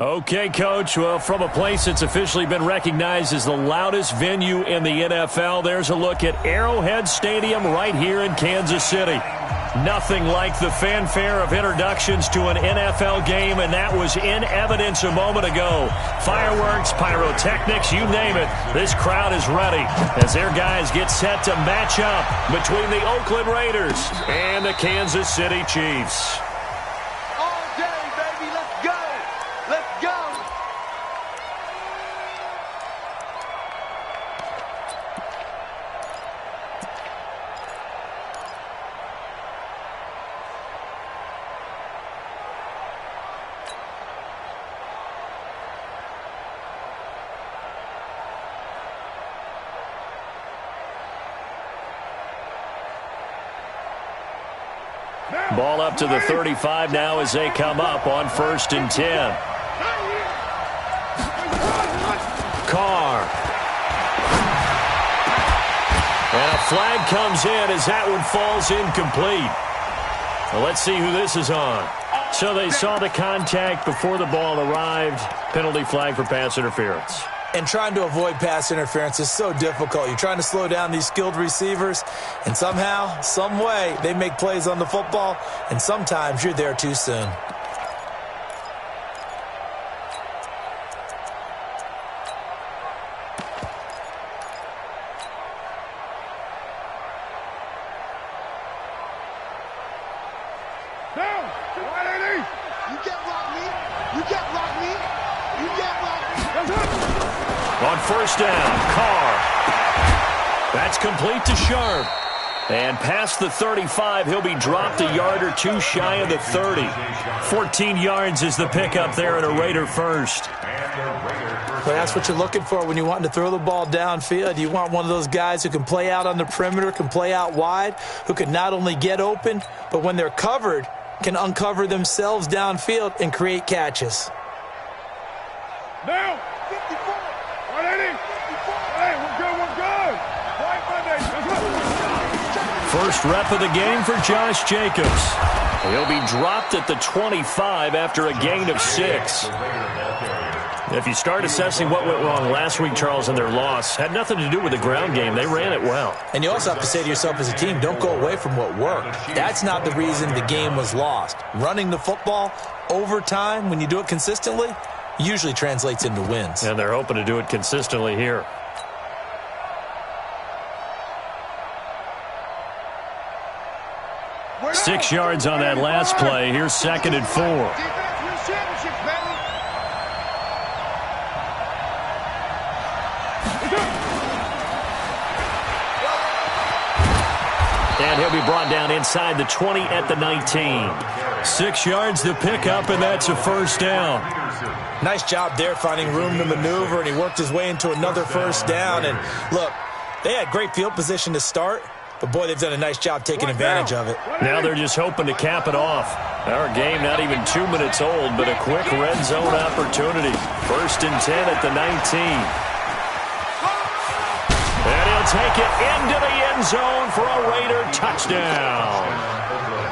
Okay, Coach. Well, from a place that's officially been recognized as the loudest venue in the NFL, there's a look at Arrowhead Stadium right here in Kansas City. Nothing like the fanfare of introductions to an NFL game, and that was in evidence a moment ago. Fireworks, pyrotechnics, you name it. This crowd is ready as their guys get set to match up between the Oakland Raiders and the Kansas City Chiefs. All day, baby. Let's go. Let's go. Ball up to the 35 now as they come up on 1st and 10. Carr. And a flag comes in as that one falls incomplete. Well, let's see who this is on. So they saw the contact before the ball arrived. Penalty flag for pass interference. And trying to avoid pass interference is so difficult. You're trying to slow down these skilled receivers, and somehow, some way, they make plays on the football, and sometimes you're there too soon. Down. You can't block me. You can't block me. You can't block me. On 1st down, Carr. That's complete to Sharp. And past the 35, he'll be dropped a yard or two shy of the 30. 14 yards is the pickup there at a Raider first. But that's what you're looking for when you want to throw the ball downfield. You want one of those guys who can play out on the perimeter, can play out wide, who can not only get open, but when they're covered, can uncover themselves downfield and create catches. Now, 54. 180. Hey, we're good. White Monday. First rep of the game for Josh Jacobs. He'll be dropped at the 25 after a gain of 6. If you start assessing what went wrong last week, Charles, in their loss, had nothing to do with the ground game. They ran it well. And you also have to say to yourself as a team, don't go away from what worked. That's not the reason the game was lost. Running the football over time, when you do it consistently, usually translates into wins. And they're hoping to do it consistently here. We're 6 yards on that last play. Here's 2nd and 4. Defense wins championships, baby. And he'll be brought down inside the 20 at the 19. 6 yards to pick up, and that's a 1st down. Nice job there finding room to maneuver, and he worked his way into another 1st down. And look, they had great field position to start, but boy, they've done a nice job taking advantage of it. Now they're just hoping to cap it off. Our game not even 2 minutes old, but a quick red zone opportunity. 1st and 10 at the 19. And he'll take it into the end zone for a Raider touchdown.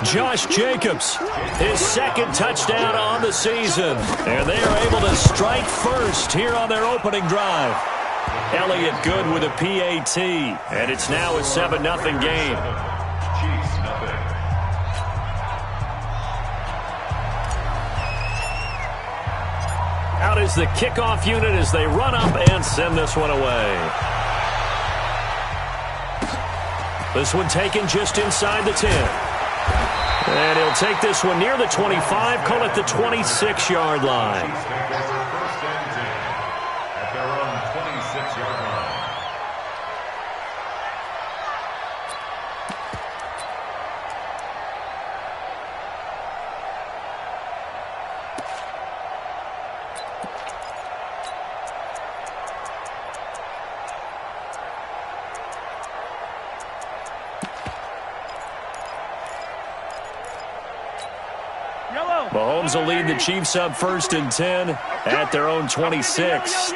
Josh Jacobs, his 2nd touchdown on the season. And they are able to strike first here on their opening drive. Elliott good with a PAT. And it's now a 7-0 game. Out is the kickoff unit as they run up and send this one away. This one taken just inside the 10. And he'll take this one near the 25, call it the 26-yard line. At their own 26-yard line. Mahomes will lead the Chiefs up 1st and 10 at their own 26.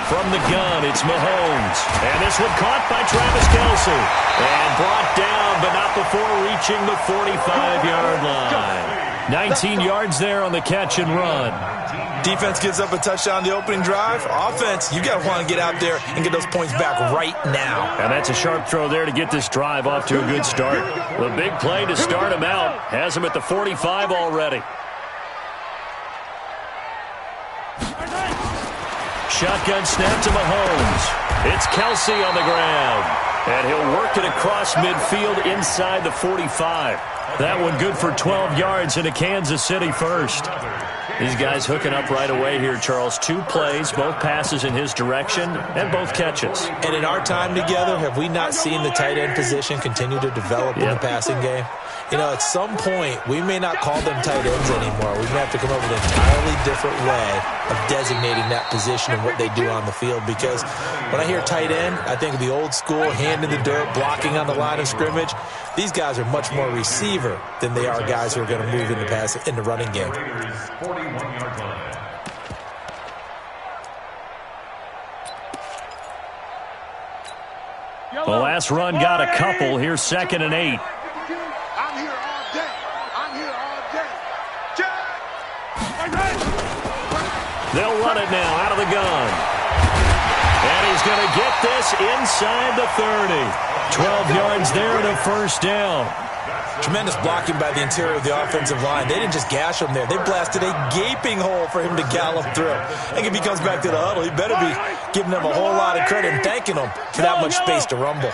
From the gun, it's Mahomes. And this one caught by Travis Kelce. Kelsey. And brought down, but not before reaching the 45-yard line. 19 yards there on the catch and run. Defense gives up a touchdown the opening drive. Offense, you got to want to get out there and get those points back right now. And that's a sharp throw there to get this drive off to a good start. The big play to start him out has him at the 45 already. Shotgun snap to Mahomes. It's Kelsey on the ground. And he'll work it across midfield inside the 45. That one good for 12 yards into Kansas City first. These guys hooking up right away here, Charles. 2 plays, both passes in his direction, and both catches. And in our time together, have we not seen the tight end position continue to develop in the passing game? You know, at some point, we may not call them tight ends anymore. We may have to come up with an entirely different way of designating that position and what they do on the field. Because when I hear tight end, I think of the old school, hand in the dirt, blocking on the line of scrimmage. These guys are much more receiver than they are guys who are going to move in the running game. The last run got a couple. Here's 2nd and 8. I'm here all day. I'm here all day. They'll run it now out of the gun. And he's going to get this inside the 30. 12 yards there and a first down. Tremendous blocking by the interior of the offensive line. They didn't just gash him there. They blasted a gaping hole for him to gallop through. I think if he comes back to the huddle, he better be giving them a whole lot of credit and thanking them for that much space to rumble.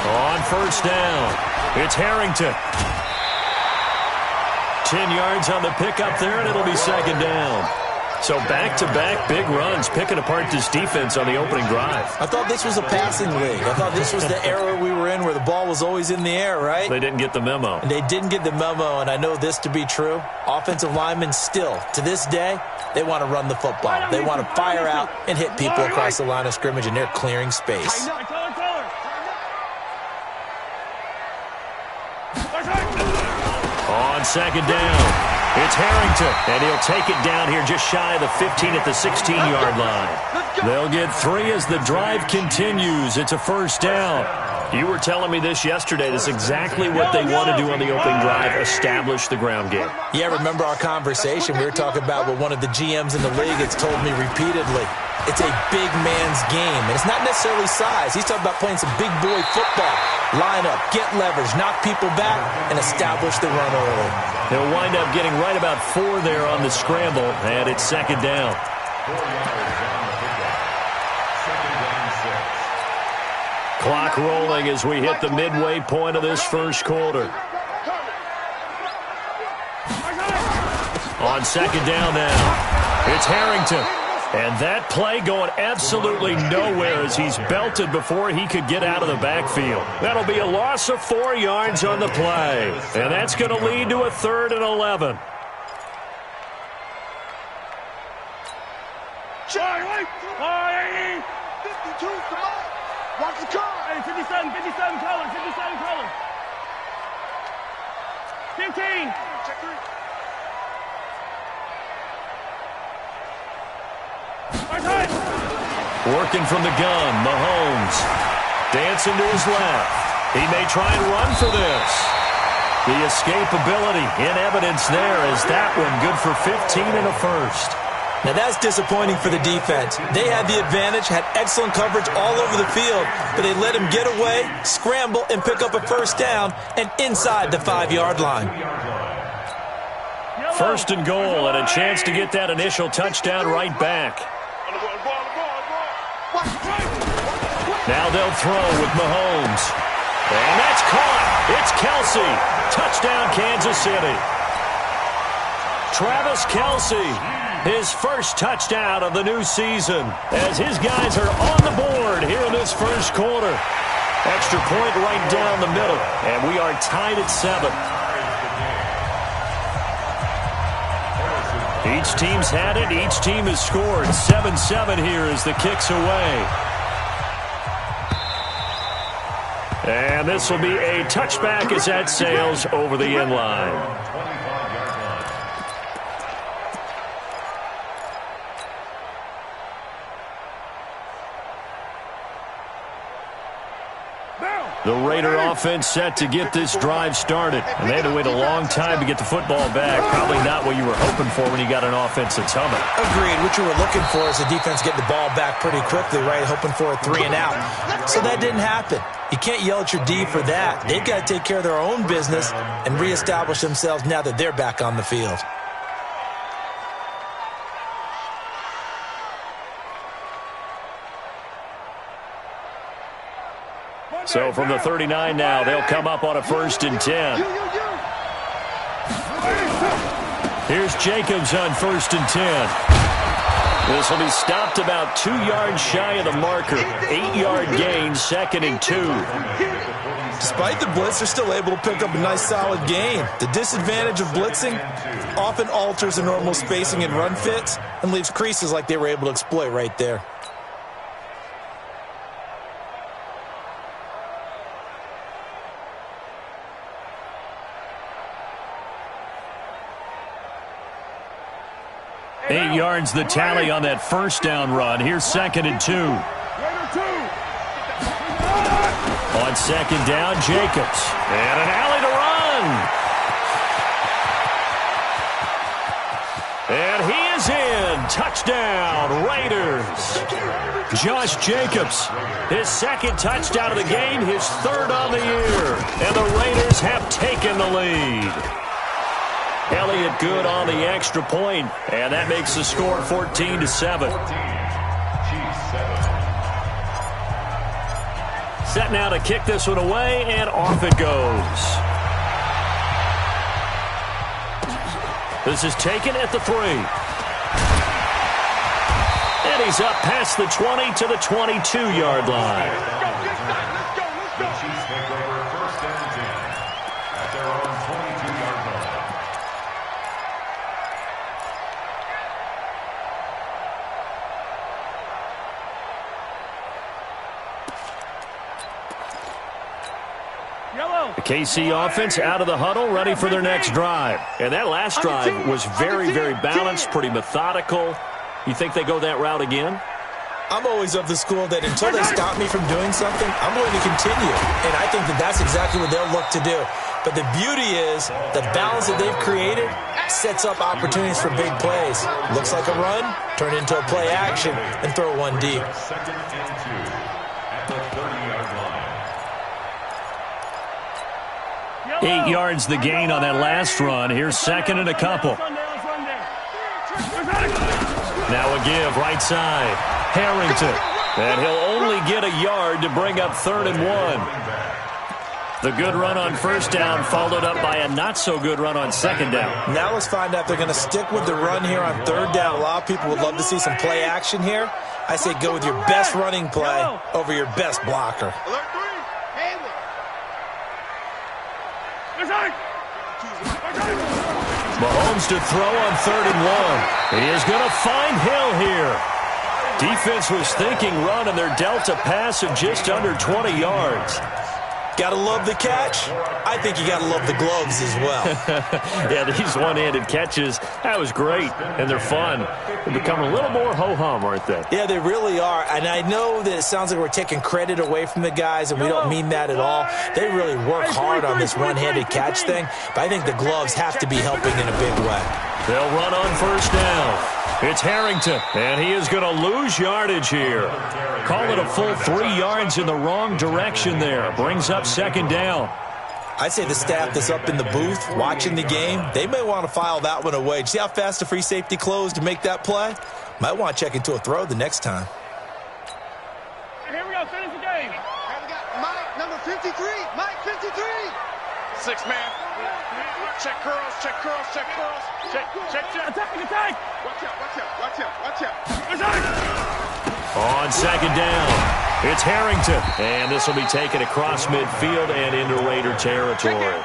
On first down, it's Harrington. 10 yards on the pickup there, and it'll be 2nd down. So back-to-back big runs, picking apart this defense on the opening drive. I thought this was a passing league. I thought this was the era we were in where the ball was always in the air, right? They didn't get the memo. They didn't get the memo, and I know this to be true. Offensive linemen still, to this day, they want to run the football. They want to fire out and hit people across the line of scrimmage, and they're clearing space. On 2nd down. It's Harrington, and he'll take it down here just shy of the 15 at the 16-yard line. They'll get 3 as the drive continues. It's a first down. You were telling me this yesterday. That's exactly what they want to do on the opening drive, establish the ground game. Yeah, remember our conversation? We were talking about what one of the GMs in the league has told me repeatedly. It's a big man's game, and it's not necessarily size. He's talking about playing some big boy football. Line up, get leverage, knock people back, and establish the run early. They'll wind up getting right about 4 there on the scramble, and it's 2nd down. Clock rolling as we hit the midway point of this first quarter. On 2nd down now, it's Harrington. And that play going absolutely nowhere as he's belted before he could get out of the backfield. That'll be a loss of 4 yards on the play. And that's going to lead to a 3rd and 11. Charlie! 52, come on! Watch the car! Hey, 57 color, 57 color. 15! Check 3. Working from the gun, Mahomes. Dancing to his left. He may try and run for this. The escapability in evidence there as that one good for 15 and a first. Now that's disappointing for the defense. They had the advantage, had excellent coverage all over the field, but they let him get away, scramble, and pick up a first down and inside the 5-yard line. First and goal and a chance to get that initial touchdown right back. Now they'll throw with Mahomes. And that's caught. It's Kelsey. Touchdown, Kansas City. Travis Kelsey, his first touchdown of the new season as his guys are on the board here in this first quarter. Extra point right down the middle, and we are tied at 7. Each team's had it. Each team has scored. 7-7 here as the kick's away. And this will be a touchback as that sails over the end line. The Raider offense set to get this drive started. And they had to wait a long time to get the football back. Probably not what you were hoping for when you got an offense that's humming. Agreed. What you were looking for is the defense getting the ball back pretty quickly, right? Hoping for a 3 and out. So that didn't happen. You can't yell at your D for that. They've got to take care of their own business and reestablish themselves now that they're back on the field. So from the 39 now, they'll come up on a 1st and 10. Here's Jacobs on 1st and 10. This will be stopped about 2 yards shy of the marker. 8-yard gain, 2nd and 2. Despite the blitz, they're still able to pick up a nice solid gain. The disadvantage of blitzing often alters the normal spacing and run fits and leaves creases like they were able to exploit right there. Eight yards the tally on that 1st down run. Here's 2nd and 2. On 2nd down, Jacobs. And an alley to run. And he is in. Touchdown, Raiders. Josh Jacobs, his 2nd touchdown of the game, his 3rd on the year. And the Raiders have taken the lead. Elliott good on the extra point, and that makes the score 14-7. Set now to kick this one away, and off it goes. This is taken at the 3. And he's up past the 20 to the 22-yard line. The KC offense out of the huddle, ready for their next drive. And that last drive was very, very balanced, pretty methodical. You think they go that route again? I'm always of the school that until they stop me from doing something, I'm going to continue. And I think that that's exactly what they'll look to do. But the beauty is the balance that they've created sets up opportunities for big plays. Looks like a run, turn into a play action, and throw one deep. 2nd and 2 at the 30-yard line. 8 yards the gain on that last run. Here's 2nd and a couple. Now a give, right side. Harrington. And he'll only get a yard to bring up 3rd and 1. The good run on 1st down followed up by a not-so-good run on 2nd down. Now let's find out if they're going to stick with the run here on 3rd down. A lot of people would love to see some play action here. I say go with your best running play over your best blocker. Mahomes to throw on 3rd and 1. He is going to find Hill here. Defense was thinking run, and they're dealt a pass of just under 20 yards. Got to love the catch. I think you got to love the gloves as well. Yeah, these one-handed catches, that was great, and they're fun. They're becoming a little more ho-hum, aren't they? Yeah, they really are. And I know that it sounds like we're taking credit away from the guys, and we don't mean that at all. They really work hard on this one-handed catch thing, but I think the gloves have to be helping in a big way. They'll run on 1st down. It's Harrington, and he is going to lose yardage here. Call it a full 3 yards in the wrong direction there. Brings up 2nd down. I'd say the staff that's up in the booth watching the game, they may want to file that one away. See how fast the free safety closed to make that play? Might want to check into a throw the next time. Here we go, finish the game. We got Mike, number 53. Mike, 53. 6 man. Check curls, check curls, check curls. Check. Attack. Watch out. On 2nd down, it's Harrington. And this will be taken across midfield and into Raider territory.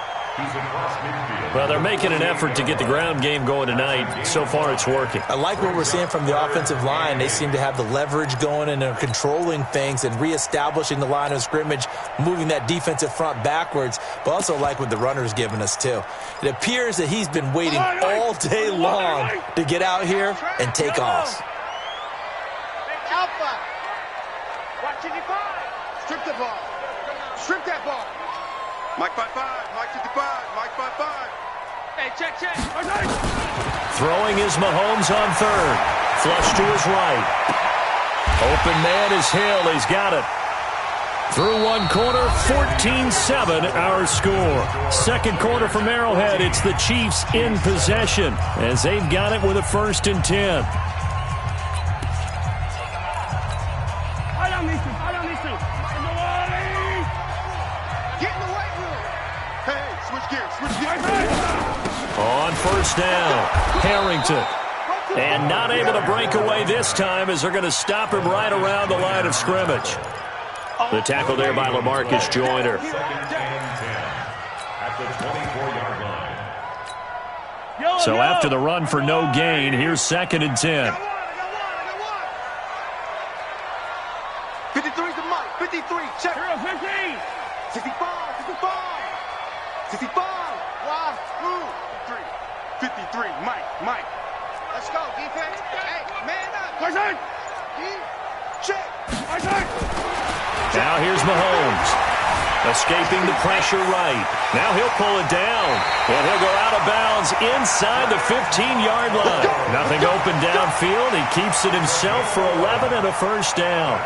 Well, they're making an effort to get the ground game going tonight. So far, it's working. I like what we're seeing from the offensive line. They seem to have the leverage going and are controlling things and reestablishing the line of scrimmage, moving that defensive front backwards, but also like what the runner's giving us, too. It appears that he's been waiting all day long to get out here and take off. Alpha. Watch it, strip the ball. Strip that ball. Mike 5-5, Mike 55, Mike 5-5. Hey, check. Throwing is Mahomes on third. Flush to his right. Open man is Hill. He's got it. Through one quarter, 14-7 our score. Second quarter from Arrowhead. It's the Chiefs in possession as they've got it with a 1st and 10. On 1st down, Harrington. And not able to break away this time as they're going to stop him right around the line of scrimmage. The tackle there by LaMarcus Joyner. So after the run for no gain, here's 2nd and 10. 53 to Mike. 53. Check. 15. 65. 65. Wow. 53. Mike. Let's go, defense. Hey, man up. Carson. Check. Now here's Mahomes. Escaping the pressure right. Now he'll pull it down. And he'll go out of bounds inside the 15-yard line. Nothing open downfield. He keeps it himself for 11 and a 1st down.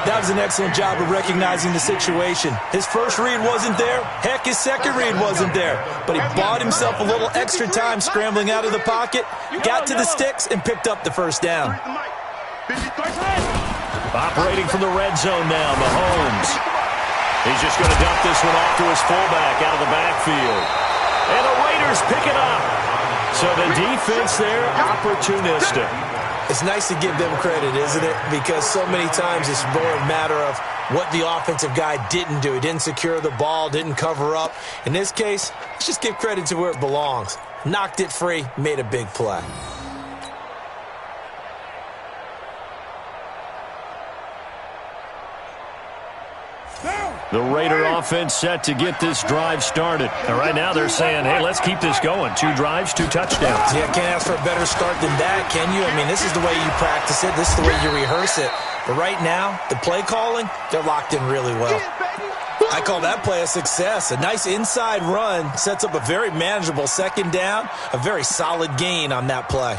That was an excellent job of recognizing the situation. His first read wasn't there. Heck, his second read wasn't there. But he bought himself a little extra time scrambling out of the pocket, got to the sticks, and picked up the 1st down. Operating from the red zone now, Mahomes. He's just going to dump this one off to his fullback out of the backfield. And the Raiders pick it up. So the defense there, opportunistic. It's nice to give them credit, isn't it? Because so many times it's more a matter of what the offensive guy didn't do. He didn't secure the ball, didn't cover up. In this case, let's just give credit to where it belongs. Knocked it free, made a big play. The Raider offense set to get this drive started. And right now they're saying, hey, let's keep this going. 2 drives, 2 touchdowns. Yeah, can't ask for a better start than that, can you? I mean, this is the way you practice it. This is the way you rehearse it. But right now, the play calling, they're locked in really well. I call that play a success. A nice inside run sets up a very manageable 2nd down, a very solid gain on that play.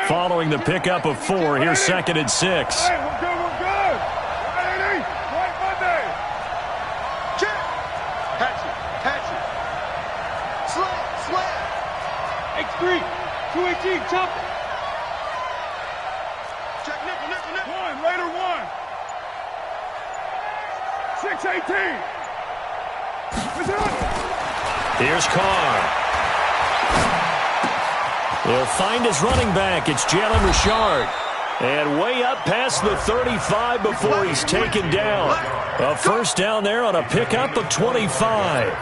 Following the pickup of 4, here's 2nd and 6. Hey, we're good. Right Monday. Check. Hatchet. Sled. X3, 218, chop it. Check, nickel. 1, Raider 1. 618. What's up? Here's Carr. He'll find his running back. It's Jalen Richard. And way up past the 35 before he's taken down. A 1st down there on a pickup of 25.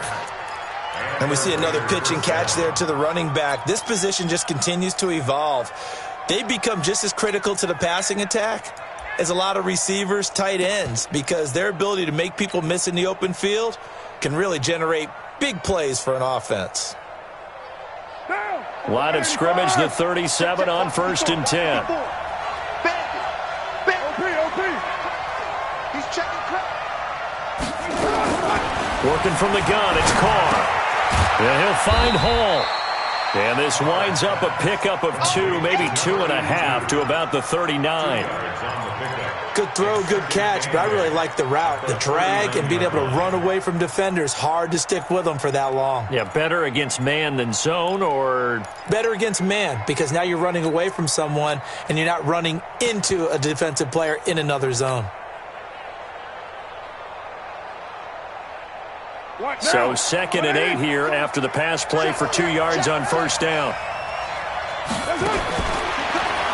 And we see another pitch and catch there to the running back. This position just continues to evolve. They become just as critical to the passing attack as a lot of receivers, tight ends, because their ability to make people miss in the open field can really generate big plays for an offense. Line of scrimmage, the 37 on 1st and 10. OP. He's checking crap. Working from the gun, it's Carr. And he'll find Hall. And this winds up a pickup of 2, maybe 2.5 to about the 39. Good throw, good catch, but I really like the route. The drag and being able to run away from defenders, hard to stick with them for that long. Yeah, better against man than zone, or? Better against man, because now you're running away from someone and you're not running into a defensive player in another zone. So 2nd and 8 here after the pass play for 2 yards on 1st down.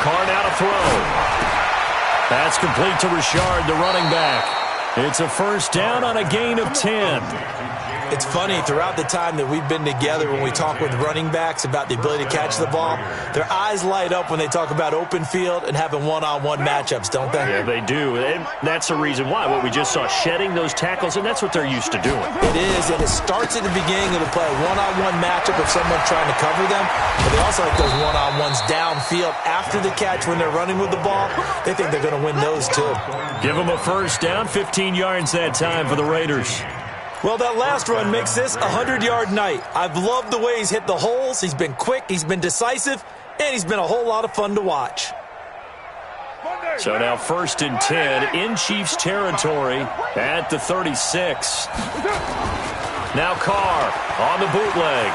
Carr now to throw. That's complete to Richard, the running back. It's a 1st down on a gain of 10. It's funny, throughout the time that we've been together, when we talk with running backs about the ability to catch the ball, their eyes light up when they talk about open field and having one-on-one matchups, don't they? Yeah, they do. And that's the reason why. What we just saw, shedding those tackles, and that's what they're used to doing. It is, and it starts at the beginning of the play. One-on-one matchup if someone's trying to cover them, but they also like those one-on-ones downfield after the catch when they're running with the ball. They think they're going to win those too. Give them a first down, 15 yards that time for the Raiders. Well, that last run makes this a 100-yard night. I've loved the way he's hit the holes. He's been quick, he's been decisive, and he's been a whole lot of fun to watch. So now 1st and 10 in Chiefs territory at the 36. Now Carr on the bootleg.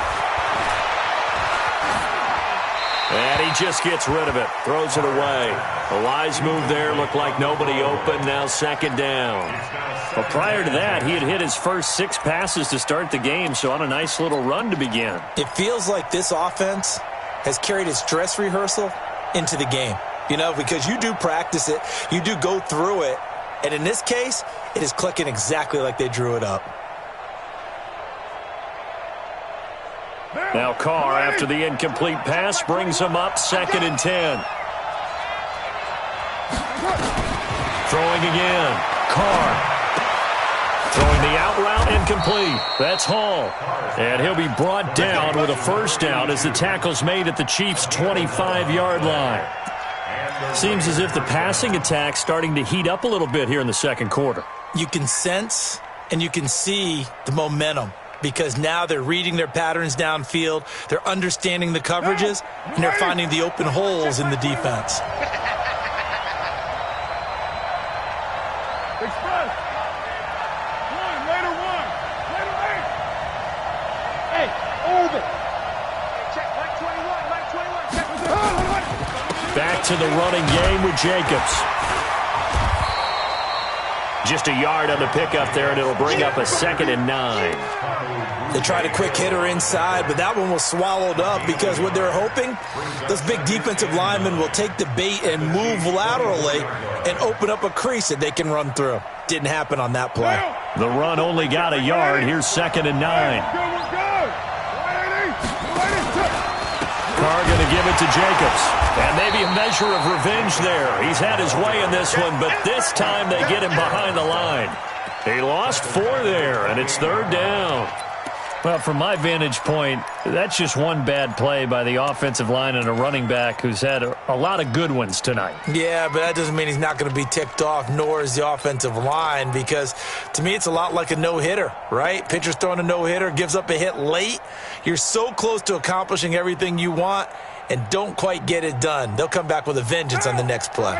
And he just gets rid of it, throws it away. A wise move there, looked like nobody open, now 2nd down. But prior to that, he had hit his first 6 passes to start the game, so on a nice little run to begin. It feels like this offense has carried its dress rehearsal into the game. You know, because you do practice it, you do go through it, and in this case, it is clicking exactly like they drew it up. Now Carr, after the incomplete pass, brings him up 2nd and 10. Throwing again. Carr. Throwing the out route, incomplete. That's Hall. And he'll be brought down with a first down as the tackle's made at the Chiefs' 25-yard line. Seems as if the passing attack's starting to heat up a little bit here in the 2nd quarter. You can sense and you can see the momentum because now they're reading their patterns downfield, they're understanding the coverages, and they're finding the open holes in the defense. Back to the running game with Jacobs. Just a yard on the pickup there, and it'll bring up a 2nd and 9. They tried a quick hitter inside, but that one was swallowed up because what they're hoping, those big defensive linemen will take the bait and move laterally and open up a crease that they can run through. Didn't happen on that play. The run only got a yard. Here's 2nd and 9. Carr going to give it to Jacobs. And maybe a measure of revenge there. He's had his way in this one, but this time they get him behind the line. He lost 4 there, and it's 3rd down. Well, from my vantage point, that's just one bad play by the offensive line and a running back who's had a lot of good ones tonight. Yeah, but that doesn't mean he's not going to be ticked off, nor is the offensive line, because to me it's a lot like a no-hitter, right? Pitcher's throwing a no-hitter, gives up a hit late. You're so close to accomplishing everything you want and don't quite get it done. They'll come back with a vengeance on the next play.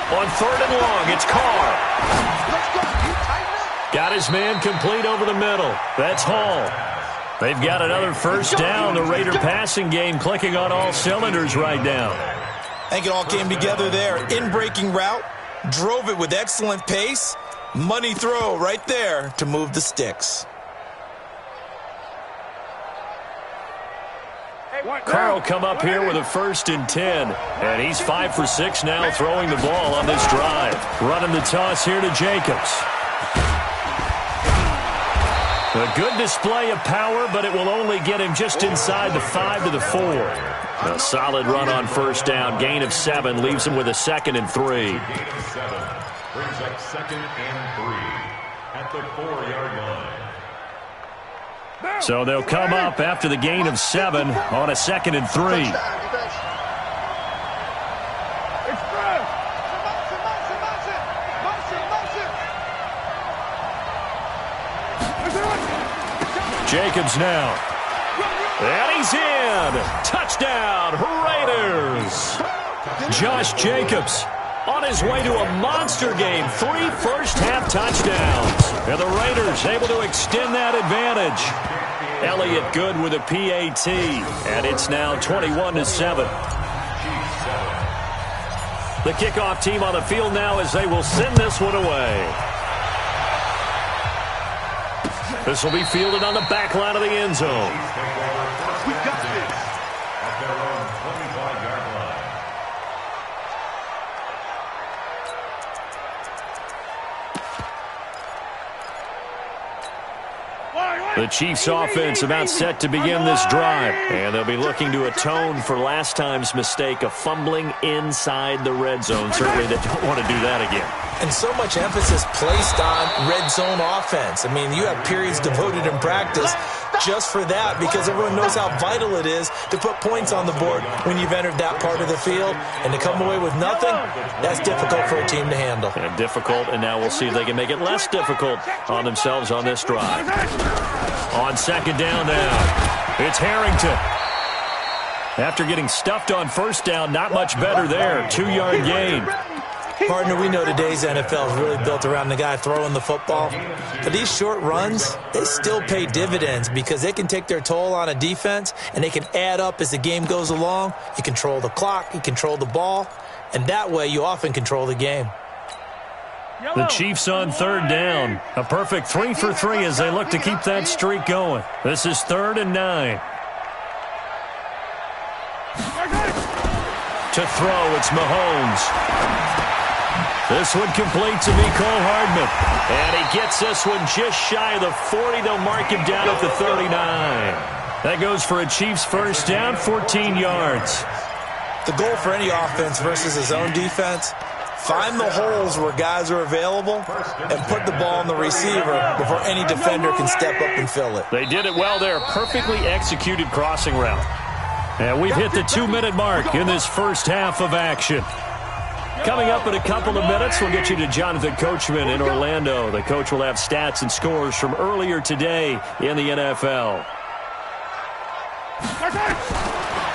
On 3rd and long, it's Carr. Got his man complete over the middle. That's Hall. They've got another first down. The Raider passing game clicking on all cylinders right now. I think it all came together there. In-breaking route, drove it with excellent pace. Money throw right there to move the sticks. Carr will come up here with a 1st and 10. And he's 5 for 6 now throwing the ball on this drive. Running the toss here to Jacobs. A good display of power, but it will only get him just inside the 5 to the 4. A solid run on first down. Gain of 7 leaves him with a 2nd and 3. Brings up 2nd and 3 at the 4-yard line. So they'll come up after the gain of 7 on a 2nd and 3. Jacobs now. And he's in. Touchdown, Raiders. Josh Jacobs on his way to a monster game. 3 first-half touchdowns. And the Raiders able to extend that advantage. Elliott good with a PAT. And it's now 21-7. The kickoff team on the field now as they will send this one away. This will be fielded on the back line of the end zone. The Chiefs offense about set to begin this drive. And they'll be looking to atone for last time's mistake of fumbling inside the red zone. Certainly they don't want to do that again. And so much emphasis placed on red zone offense. I mean, you have periods devoted in practice just for that because everyone knows how vital it is to put points on the board when you've entered that part of the field. And to come away with nothing, that's difficult for a team to handle. And difficult, and now we'll see if they can make it less difficult on themselves on this drive. On second down now, it's Harrington. After getting stuffed on first down, not much better there. 2-yard gain. Partner, we know today's NFL is really built around the guy throwing the football. But these short runs, they still pay dividends because they can take their toll on a defense, and they can add up as the game goes along. You control the clock, you control the ball, and that way you often control the game. The Chiefs on third down. A perfect 3 for 3 as they look to keep that streak going. This is 3rd and 9. To throw, it's Mahomes. This one complete to Mecole Hardman. And he gets this one just shy of the 40. They'll mark him down at the 39. That goes for a Chiefs first down, 14 yards. The goal for any offense versus his own defense, find the holes where guys are available and put the ball on the receiver before any defender can step up and fill it. They did it well there. Perfectly executed crossing route. And we've hit the 2-minute mark in this first half of action. Coming up in a couple of minutes, we'll get you to Jonathan Coachman in Orlando. The coach will have stats and scores from earlier today in the NFL.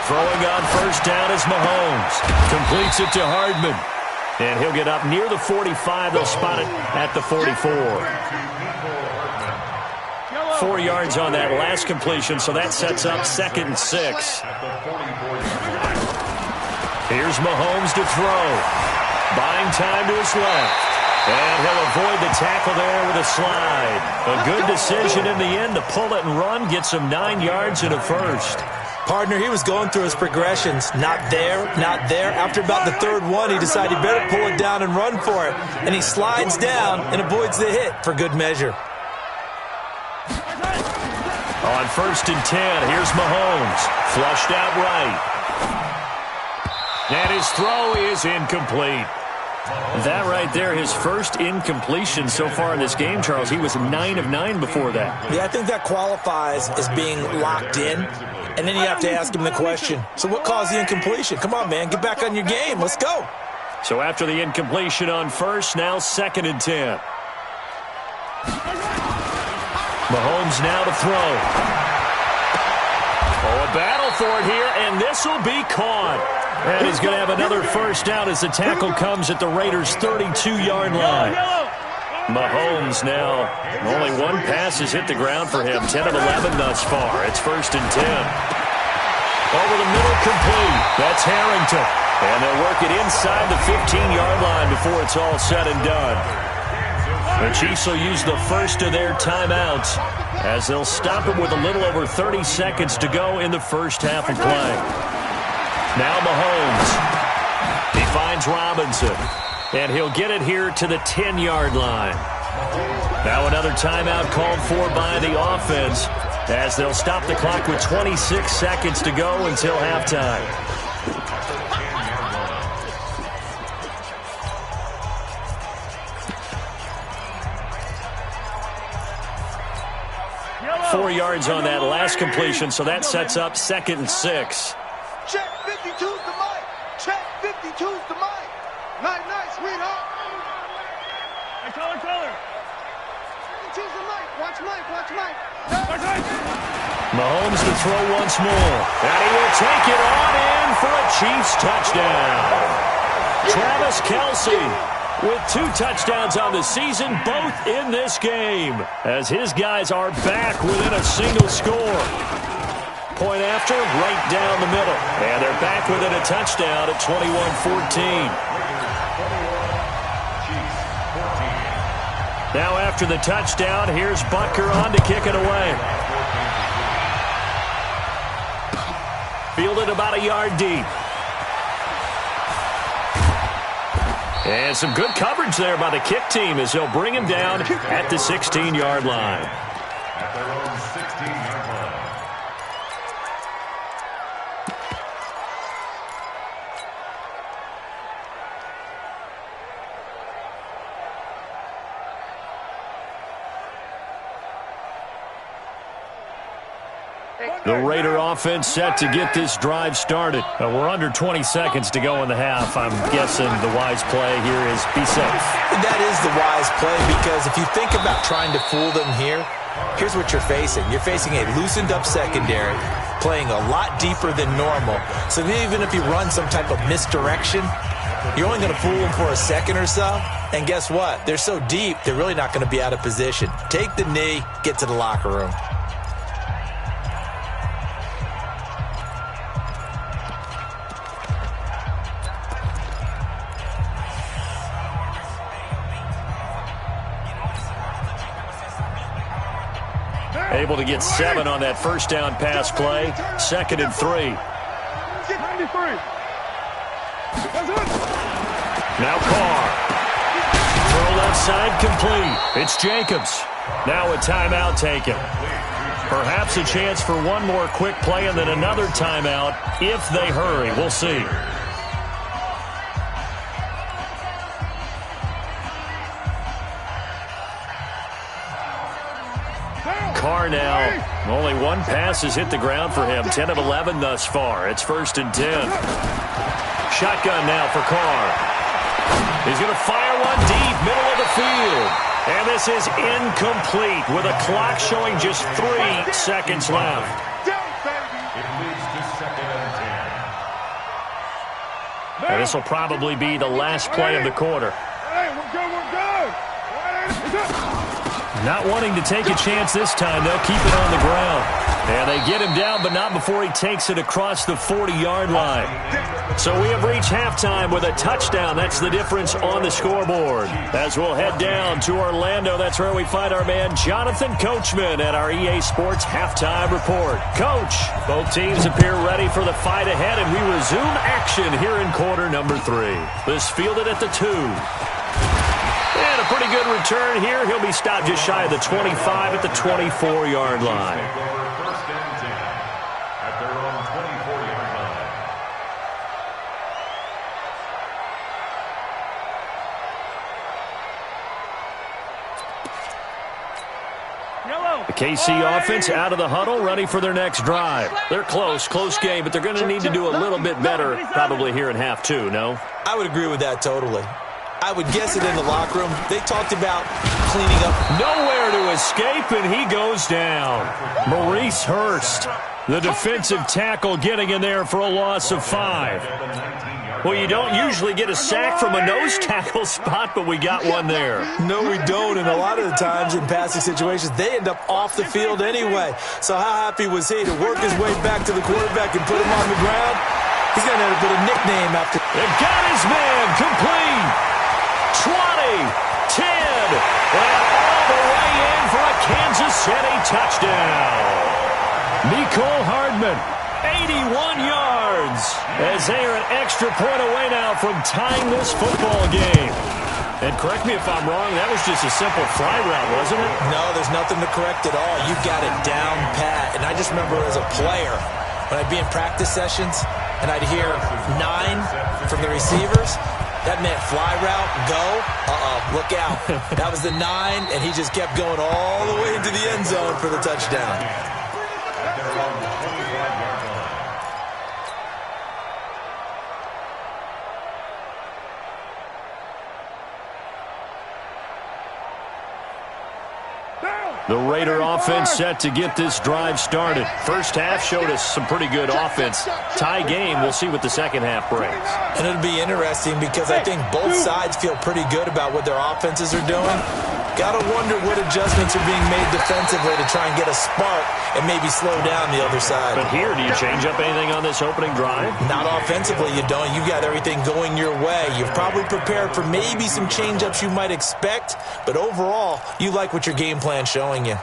Throwing on first down is Mahomes. Completes it to Hardman. And he'll get up near the 45. They'll spot it at the 44. 4 yards on that last completion, so that sets up 2nd and 6. Here's Mahomes to throw. Buying time to his left. And he'll avoid the tackle there with a slide. A good decision in the end to pull it and run. Gets him 9 yards and a first. Partner, he was going through his progressions. Not there, not there. After about the 3rd one, he decided he better pull it down and run for it. And he slides down and avoids the hit for good measure. On 1st and 10, here's Mahomes. Flushed out right. And his throw is incomplete. That right there, his first incompletion so far in this game, Charles. He was 9 of 9 before that. Yeah, I think that qualifies as being locked in. And then you have to ask him the question, so what caused the incompletion? Come on, man, get back on your game. Let's go. So after the incompletion on first, now 2nd and 10. Mahomes now to throw. Oh, a battle for it here, and this will be caught. And he's going to have another first down as the tackle comes at the Raiders' 32-yard line. Mahomes now, only one pass has hit the ground for him. 10 of 11 thus far. It's 1st and 10. Over the middle, complete. That's Harrington. And they'll work it inside the 15-yard line before it's all said and done. The Chiefs will use the first of their timeouts as they'll stop it with a little over 30 seconds to go in the first half of play. Now Mahomes. He finds Robinson. And he'll get it here to the 10-yard line. Now another timeout called for by the offense as they'll stop the clock with 26 seconds to go until halftime. Yellow. 4 yards on that last completion, so that sets up 2nd and 6. Check 52's the mic. Check 52's the mic. Night, night, sweetheart. Hey, color. 52's the mic. Watch Mike, watch Mike. Mahomes to throw once more. And he will take it on in for a Chiefs touchdown. Travis Kelce with 2 touchdowns on the season, both in this game, as his guys are back within a single score. Point after, right down the middle. And they're back within a touchdown at 21-14. Now after the touchdown, here's Butker on to kick it away. Fielded about a yard deep. And some good coverage there by the kick team as they'll bring him down at the 16-yard line. at their own 16-yard line. The Raider offense set to get this drive started. We're under 20 seconds to go in the half. I'm guessing the wise play here is be safe. That is the wise play, because if you think about trying to fool them here, here's what you're facing. You're facing a loosened up secondary, playing a lot deeper than normal. So even if you run some type of misdirection, you're only going to fool them for a second or so. And guess what? They're so deep, they're really not going to be out of position. Take the knee, get to the locker room. Able to get 7 on that first down pass play. 2nd and 3. Now Carr. Throw left side complete. It's Jacobs. Now a timeout taken. Perhaps a chance for one more quick play and then another timeout if they hurry. We'll see. Carr now. Only one pass has hit the ground for him. 10 of 11 thus far. It's 1st and 10. Shotgun now for Carr. He's going to fire one deep, middle of the field. And this is incomplete with a clock showing just 3 seconds left. It leads to 2nd and 10. And this will probably be the last play of the quarter. Hey, we're good. Not wanting to take a chance this time, they'll keep it on the ground. And they get him down, but not before he takes it across the 40-yard line. So we have reached halftime with a touchdown. That's the difference on the scoreboard. As we'll head down to Orlando, that's where we find our man Jonathan Coachman at our EA Sports Halftime Report. Coach, both teams appear ready for the fight ahead, and we resume action here in quarter number 3. This fielded at the 2. And a pretty good return here. He'll be stopped just shy of the 25 at the 24-yard line. First and 10 at their own 24-yard line. The KC offense out of the huddle, ready for their next drive. They're close game, but they're going to need to do a little bit better probably here in half 2, no? I would agree with that totally. I would guess it in the locker room. They talked about cleaning up. Nowhere to escape, and he goes down. Maurice Hurst, the defensive tackle, getting in there for a loss of 5. Well, you don't usually get a sack from a nose tackle spot, but we got one there. No, we don't, and a lot of the times in passing situations, they end up off the field anyway. So how happy was he to work his way back to the quarterback and put him on the ground? He's going to have to put a nickname after. They got his man complete. 20, 10, and all the way in for a Kansas City touchdown. Nicole Hardman, 81 yards, as they are an extra point away now from tying this football game. And correct me if I'm wrong, that was just a simple fly route, wasn't it? No, there's nothing to correct at all. You got it down pat. And I just remember as a player, when I'd be in practice sessions, and I'd hear 9 from the receivers, that meant fly route, go, look out. That was the 9, and he just kept going all the way into the end zone for the touchdown. The Raider offense set to get this drive started. First half showed us some pretty good offense. Tie game, we'll see what the second half brings. And it'll be interesting because I think both sides feel pretty good about what their offenses are doing. Got to wonder what adjustments are being made defensively to try and get a spark and maybe slow down the other side. But here, do you change up anything on this opening drive? Not offensively, you don't. You got everything going your way. You've probably prepared for maybe some change-ups you might expect, but overall, you like what your game plan's showing you.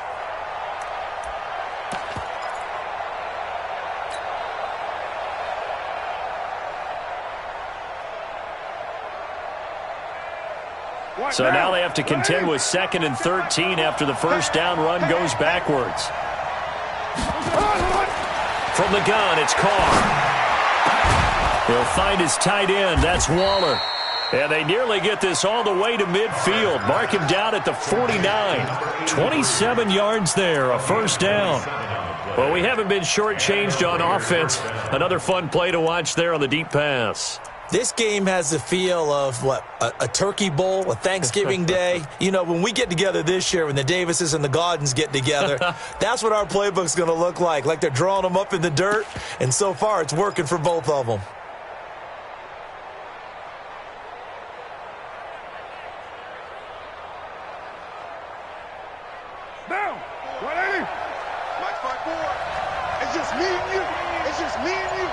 So now they have to contend with 2nd and 13 after the first down run goes backwards. From the gun, it's Carr. He'll find his tight end. That's Waller. And they nearly get this all the way to midfield. Mark him down at the 49. 27 yards there, a first down. Well, we haven't been shortchanged on offense. Another fun play to watch there on the deep pass. This game has the feel of, a turkey bowl, a Thanksgiving day. You know, when we get together this year, when the Davises and the Gaudens get together, that's what our playbook's going to look like they're drawing them up in the dirt, and so far it's working for both of them. Down. 180. Mike 5-4. It's just me and you. It's just me and you.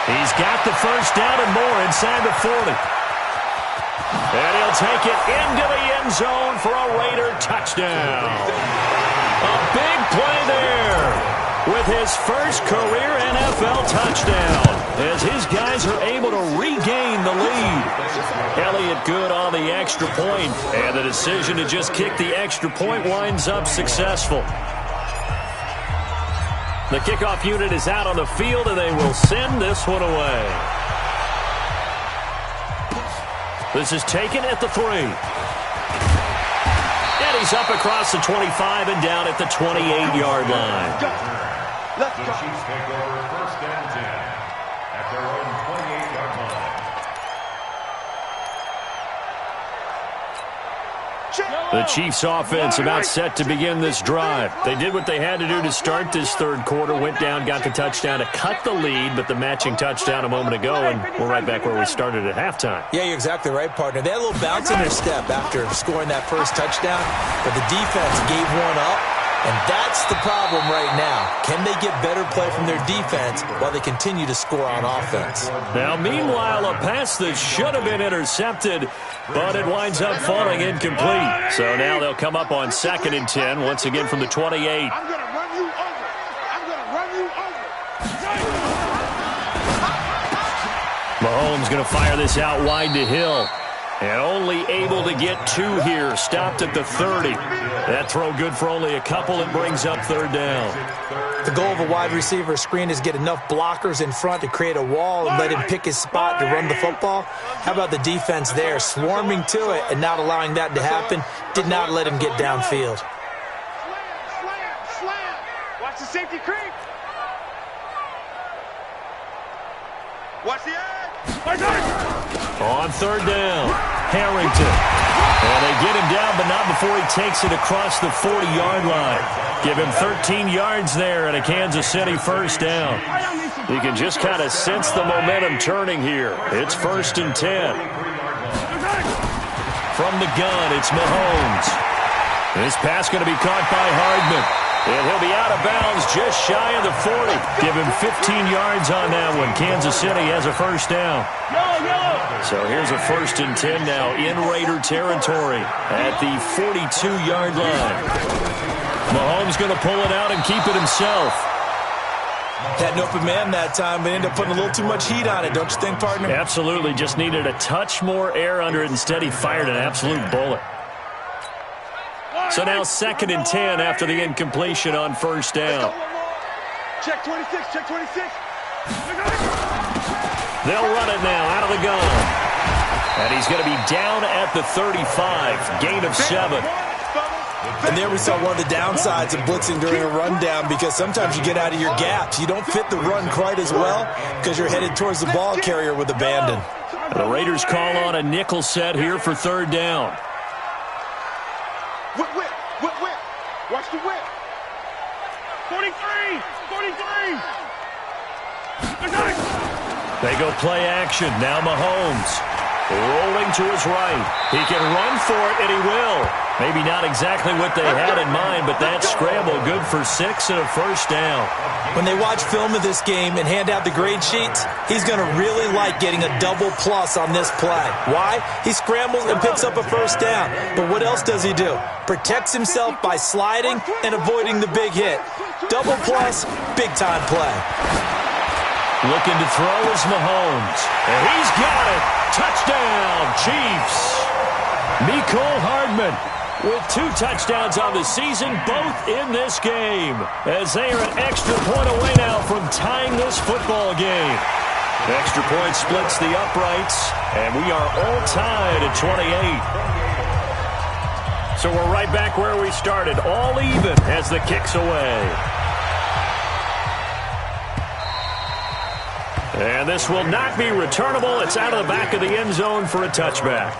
He's got the first down and more inside the 40. And he'll take it into the end zone for a Raider touchdown. A big play there with his first career NFL touchdown as his guys are able to regain the lead. Elliott good on the extra point, and the decision to just kick the extra point winds up successful. The kickoff unit is out on the field, and they will send this one away. This is taken at the 3. And he's up across the 25 and down at the 28-yard line. Let's go. The Chiefs take over 1st and 10 at their own 28-yard line. The Chiefs offense about set to begin this drive. They did what they had to do to start this third quarter, went down, got the touchdown to cut the lead, but the matching touchdown a moment ago, and we're right back where we started at halftime. Yeah, you're exactly right, partner. They had a little bounce in their step after scoring that first touchdown, but the defense gave one up, and that's the problem right now. Can they get better play from their defense while they continue to score on offense? Now, meanwhile, a pass that should have been intercepted, but it winds up falling incomplete. So now they'll come up on 2nd and 10, once again from the 28. I'm going to run you over. I'm going to run you over. Mahomes going to fire this out wide to Hill. And only able to get 2 here. Stopped at the 30. That throw good for only a couple. It brings up 3rd down. The goal of a wide receiver screen is get enough blockers in front to create a wall and let him pick his spot to run the football. How about the defense there, swarming to it and not allowing that to happen? Did not let him get downfield. Slam. Watch the safety creep. Watch the edge. On 3rd down, Harrington. And they get him down, but not before he takes it across the 40-yard line. Give him 13 yards there and a Kansas City first down. You can just kind of sense the momentum turning here. It's 1st and 10. From the gun, it's Mahomes. This pass going to be caught by Hardman. And he'll be out of bounds just shy of the 40. Give him 15 yards on that one. Kansas City has a first down. So here's a 1st and 10 now in Raider territory at the 42-yard line. Mahomes going to pull it out and keep it himself. Had an open man that time, but ended up putting a little too much heat on it, don't you think, partner? Absolutely. Just needed a touch more air under it. Instead, he fired an absolute bullet. So now 2nd and 10 after the incompletion on first down. Check 26, check 26. They'll run it now out of the gun. And he's going to be down at the 35, gain of 7. And there we saw one of the downsides of blitzing during a rundown, because sometimes you get out of your gaps. You don't fit the run quite as well because you're headed towards the ball carrier with abandon. The Raiders call on a nickel set here for 3rd down. Whip. Watch the whip. 43. They go play action. Now Mahomes rolling to his right. He can run for it, and he will. Maybe not exactly what they had in mind, but that scramble good for 6 and a first down. When they watch film of this game and hand out the grade sheets, he's going to really like getting a double plus on this play. Why? He scrambles and picks up a first down. But what else does he do? Protects himself by sliding and avoiding the big hit. Double plus, big time play. Looking to throw is Mahomes. And he's got it. Touchdown, Chiefs. Mecole Hardman with 2 touchdowns on the season, both in this game, as they are an extra point away now from tying this football game. Extra point splits the uprights, and we are all tied at 28. So we're right back where we started, all even as the kick's away. And this will not be returnable. It's out of the back of the end zone for a touchback.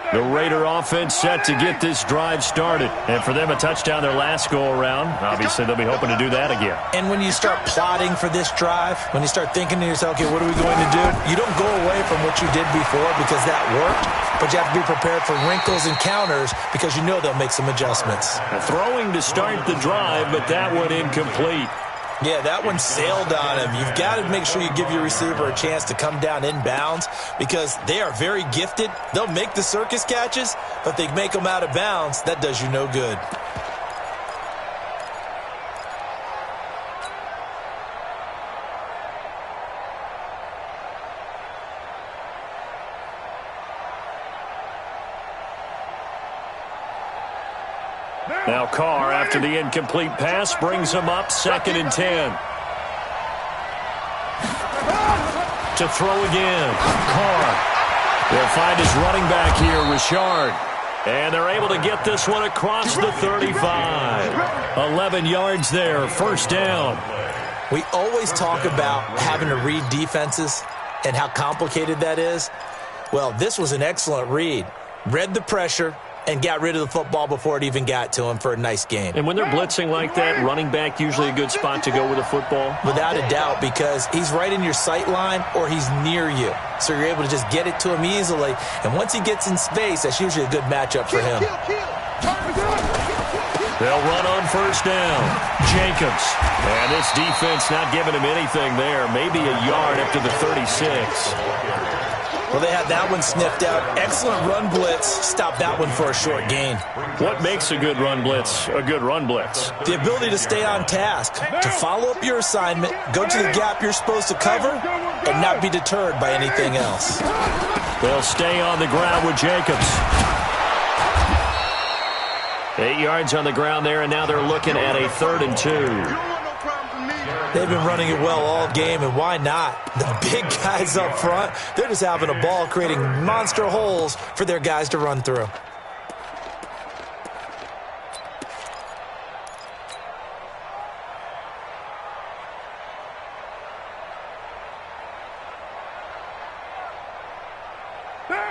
The Raider offense set to get this drive started. And for them, a touchdown their last go-around. Obviously, they'll be hoping to do that again. And when you start plotting for this drive, when you start thinking to yourself, okay, what are we going to do? You don't go away from what you did before because that worked, but you have to be prepared for wrinkles and counters because you know they'll make some adjustments. Throwing to start the drive, but that one incomplete. Yeah, that one sailed on him. You've got to make sure you give your receiver a chance to come down inbounds because they are very gifted. They'll make the circus catches, but they make them out of bounds. That does you no good. Now Carr, after the incomplete pass, brings him up 2nd and 10. To throw again. Carr. They'll find his running back here, Richard. And they're able to get this one across the 35. 11 yards there, 1st down. We always talk about having to read defenses and how complicated that is. Well, this was an excellent read. Read the pressure and got rid of the football before it even got to him for a nice gain. And when they're blitzing like that, running back usually a good spot to go with a football? Without a doubt, because he's right in your sight line or he's near you. So you're able to just get it to him easily. And once he gets in space, that's usually a good matchup for him. They'll run on 1st down. Jacobs. And this defense not giving him anything there. Maybe a yard up to the 36. Well, they had that one sniffed out. Excellent run blitz. Stop that one for a short gain. What makes a good run blitz a good run blitz? The ability to stay on task, to follow up your assignment, go to the gap you're supposed to cover, and not be deterred by anything else. They'll stay on the ground with Jacobs. 8 yards on the ground there, and now they're looking at a 3rd and 2. They've been running it well all game, and why not? The big guys up front, they're just having a ball creating monster holes for their guys to run through.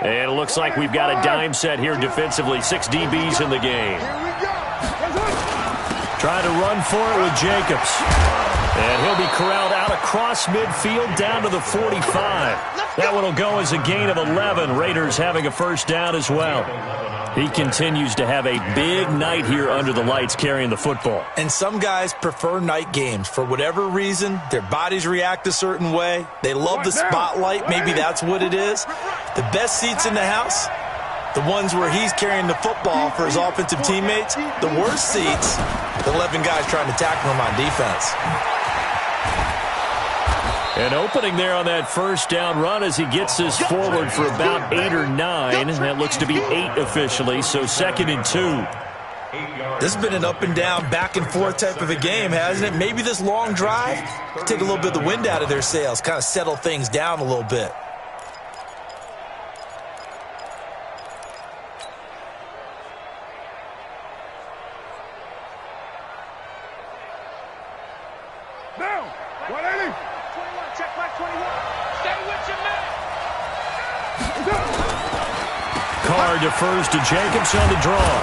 And it looks like we've got a dime set here defensively. 6 DBs in the game. Trying to run for it with Jacobs. And he'll be corralled out across midfield down to the 45. That one will go as a gain of 11. Raiders having a 1st down as well. He continues to have a big night here under the lights carrying the football. And some guys prefer night games. For whatever reason, their bodies react a certain way. They love the spotlight. Maybe that's what it is. The best seats in the house, the ones where he's carrying the football for his offensive teammates. The worst seats, the 11 guys trying to tackle him on defense. An opening there on that 1st down run as he gets this forward for about 8 or 9. That looks to be 8 officially, so 2nd and 2. This has been an up and down, back and forth type of a game, hasn't it? Maybe this long drive take a little bit of the wind out of their sails, kind of settle things down a little bit. Carr defers to Jacobs on the draw.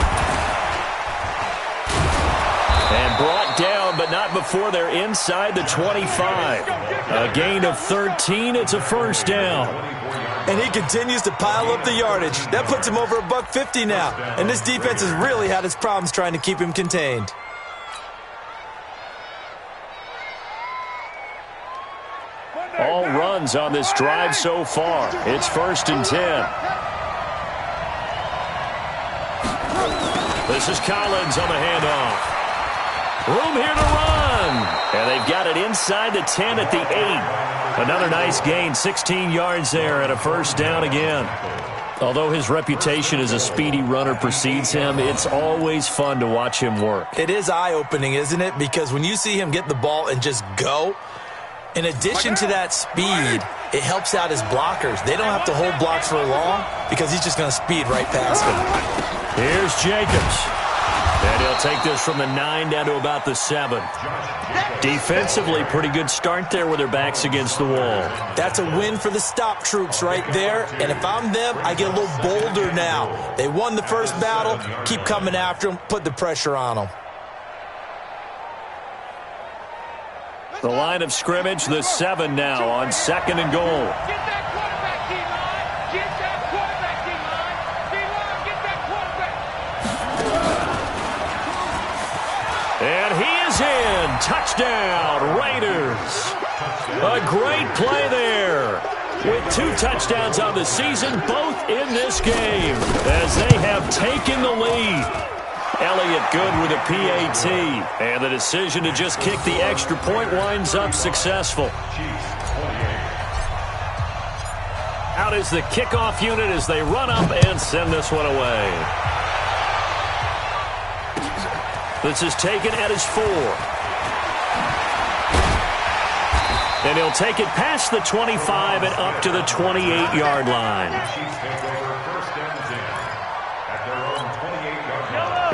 And brought down, but not before they're inside the 25. A gain of 13. It's a 1st down. And he continues to pile up the yardage. That puts him over $150 now. And this defense has really had its problems trying to keep him contained. All runs on this drive so far. It's 1st and 10. This is Collins on the handoff. Room here to run. And they've got it inside the 10 at the 8. Another nice gain, 16 yards there and a first down again. Although his reputation as a speedy runner precedes him, it's always fun to watch him work. It is eye-opening, isn't it? Because when you see him get the ball and just go, in addition to that speed, it helps out his blockers. They don't have to hold blocks for long because he's just going to speed right past them. Here's Jacobs. And he'll take this from the 9 down to about the 7. Defensively, pretty good start there with their backs against the wall. That's a win for the stop troops right there. And if I'm them, I get a little bolder now. They won the first battle. Keep coming after them. Put the pressure on them. The line of scrimmage, the 7 now on 2nd and goal. Get that quarterback, D-line. Get that quarterback, D-line. D-line, get that quarterback. And he is in. Touchdown, Raiders. A great play there. With 2 touchdowns on the season, both in this game, as they have taken the lead. Elliott good with a PAT, and the decision to just kick the extra point winds up successful. Out is the kickoff unit as they run up and send this one away. This is taken at his 4. And he'll take it past the 25 and up to the 28-yard line.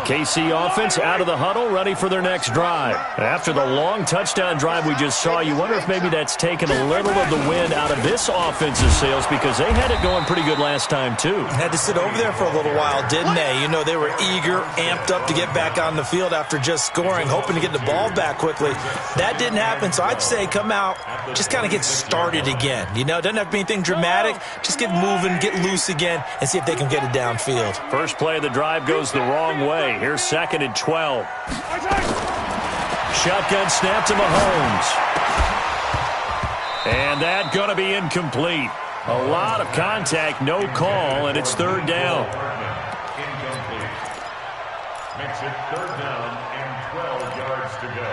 KC offense out of the huddle, ready for their next drive. After the long touchdown drive we just saw, you wonder if maybe that's taken a little of the wind out of this offense's sails because they had it going pretty good last time, too. Had to sit over there for a little while, didn't they? You know, they were eager, amped up to get back on the field after just scoring, hoping to get the ball back quickly. That didn't happen, so I'd say come out, just kind of get started again. You know, it doesn't have to be anything dramatic. Just get moving, get loose again, and see if they can get it downfield. First play of the drive goes the wrong way. Here's 2nd and 12. Shotgun snap to Mahomes. And that going to be incomplete. A lot of contact, no call, and it's 3rd down. Incomplete. Makes it 3rd down and 12 yards to go.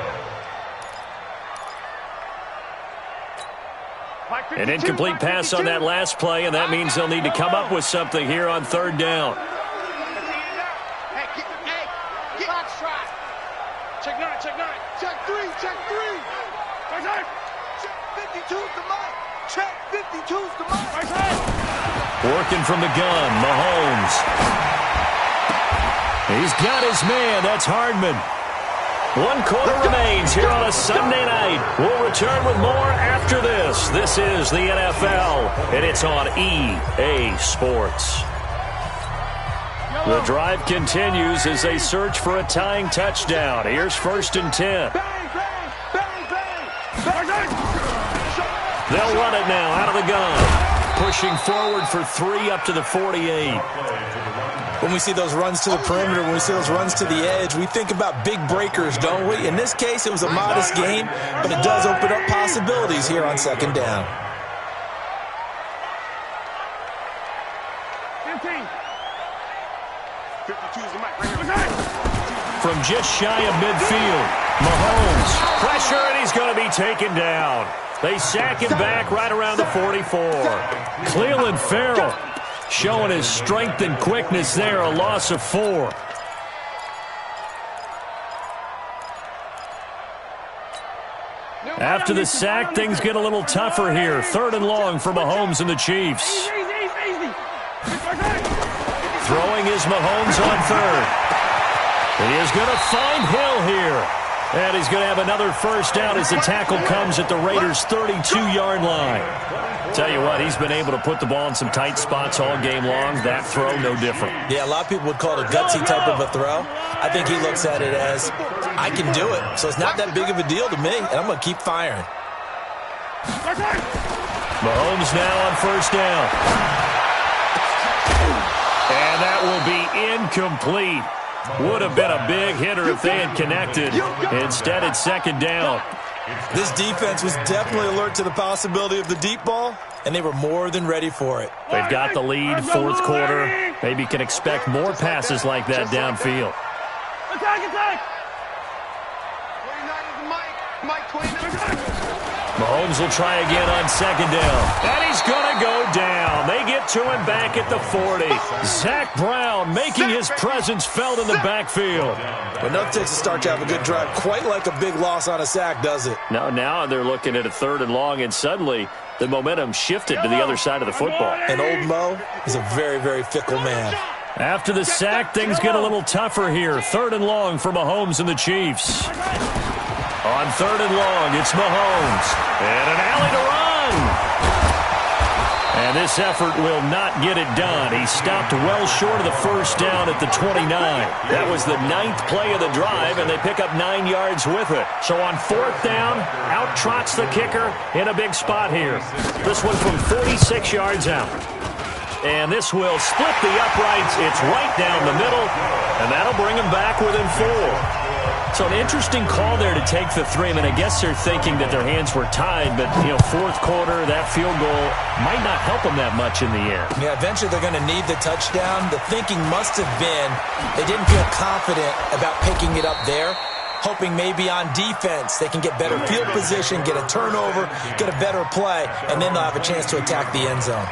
An incomplete pass on that last play, and that means they'll need to come up with something here on 3rd down. Check 3. Check 52's the mark. Check 52's the mark. Working from the gun, Mahomes. He's got his man. That's Hardman. 1 quarter remains here on a Sunday night. We'll return with more after this. This is the NFL, and it's on EA Sports. The drive continues as they search for a tying touchdown. Here's 1st and 10. They'll run it now out of the gun. Pushing forward for 3 up to the 48. When we see those runs to the perimeter, when we see those runs to the edge, we think about big breakers, don't we? In this case, it was a modest gain, but it does open up possibilities here on 2nd down. 15. From just shy of midfield, Mahomes, pressure, and he's going to be taken down. They sack him back right around the 44. Cleveland Farrell showing his strength and quickness there, a loss of 4. After the sack, things get a little tougher here. 3rd and long for Mahomes and the Chiefs. Throwing is Mahomes on 3rd. He is going to find Hill here. And he's going to have another first down as the tackle comes at the Raiders' 32-yard line. Tell you what, he's been able to put the ball in some tight spots all game long. That throw, no different. Yeah, a lot of people would call it a gutsy type of a throw. I think he looks at it as, I can do it. So it's not that big of a deal to me, and I'm going to keep firing. Mahomes now on first down. And that will be incomplete. Would have been a big hitter if they had connected. Instead, it's 2nd down. This defense was definitely alert to the possibility of the deep ball, and they were more than ready for it. They've got the lead, 4th quarter. Maybe can expect more passes like that downfield. Mahomes will try again on second down. And he's going to go down. They get to him back at the 40. Zach Brown making his presence felt in the backfield. Enough takes a start to have a good drive. Quite like a big loss on a sack, does it? Now they're looking at a 3rd and long, and suddenly the momentum shifted to the other side of the football. And old Mo is a very, very fickle man. After the sack, things get a little tougher here. 3rd and long for Mahomes and the Chiefs. On 3rd and long, it's Mahomes. And an alley to run. And this effort will not get it done. He stopped well short of the first down at the 29. That was the 9th play of the drive, and they pick up 9 yards with it. So on 4th down, out trots the kicker in a big spot here. This one from 46 yards out. And this will split the uprights. It's right down the middle, and that'll bring him back within 4. So an interesting call there to take the 3. I mean, I guess they're thinking that their hands were tied, but, 4th quarter, that field goal might not help them that much in the end. Yeah, eventually they're going to need the touchdown. The thinking must have been they didn't feel confident about picking it up there, hoping maybe on defense they can get better field position, get a turnover, get a better play, and then they'll have a chance to attack the end zone.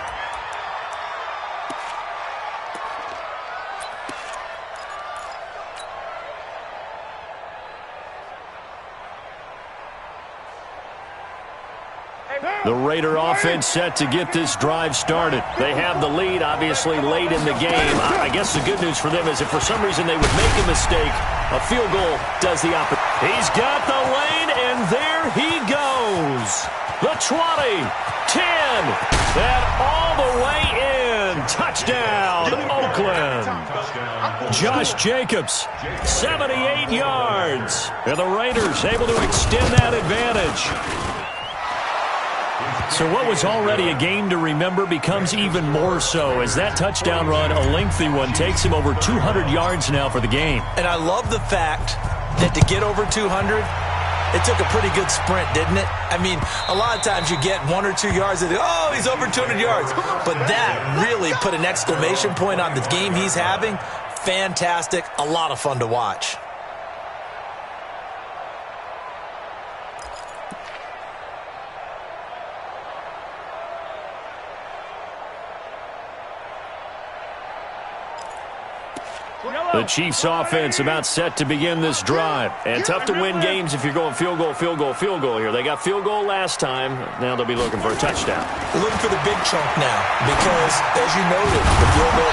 The Raider offense set to get this drive started. They have the lead, obviously, late in the game. I guess the good news for them is if for some reason they would make a mistake, a field goal does the opposite. He's got the lane, and there he goes. The 20, 10, and all the way in. Touchdown, Oakland. Josh Jacobs, 78 yards. And the Raiders able to extend that advantage. So what was already a game to remember becomes even more so as that touchdown run, a lengthy one, takes him over 200 yards now for the game. And I love the fact that to get over 200, it took a pretty good sprint, didn't it? I mean, a lot of times you get 1 or 2 yards and oh, he's over 200 yards. But that really put an exclamation point on the game he's having. Fantastic. A lot of fun to watch. The Chiefs offense about set to begin this drive. And tough to win games if you're going field goal, field goal, field goal here. They got field goal last time. Now they'll be looking for a touchdown. They're looking for the big chunk now because, as you noted, the field goal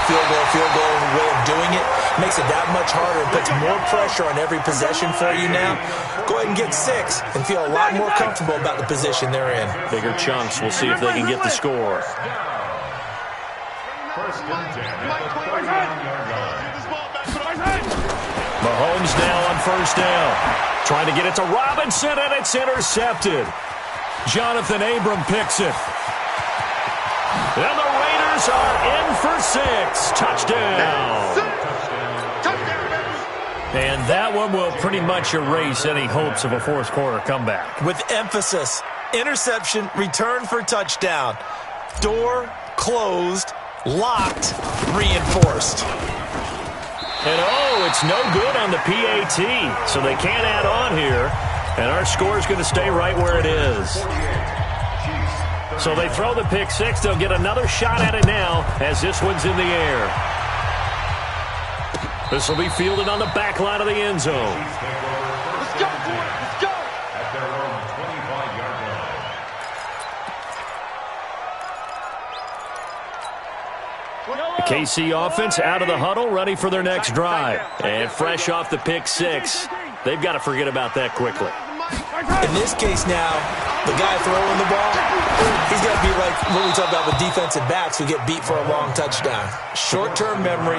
way of doing it makes it that much harder and puts more pressure on every possession for you now. Go ahead and get 6 and feel a lot more comfortable about the position they're in. Bigger chunks. We'll see if they can get the score. Mahomes now on first down. Trying to get it to Robinson, and it's intercepted. Jonathan Abram picks it. And the Raiders are in for 6. Touchdown. And that one will pretty much erase any hopes of a fourth quarter comeback. With emphasis, interception, return for touchdown. Door closed, locked, reinforced. And it's no good on the PAT, so they can't add on here. And our score is going to stay right where it is. So they throw the pick 6. They'll get another shot at it now as this one's in the air. This will be fielded on the back line of the end zone. Let's go, boy. Let's go. At their own 25-yard line. The KC offense out of the huddle, ready for their next drive. And fresh off the pick 6, they've got to forget about that quickly. In this case now, the guy throwing the ball, he's got to be like what we talk about with defensive backs who get beat for a long touchdown. Short-term memory,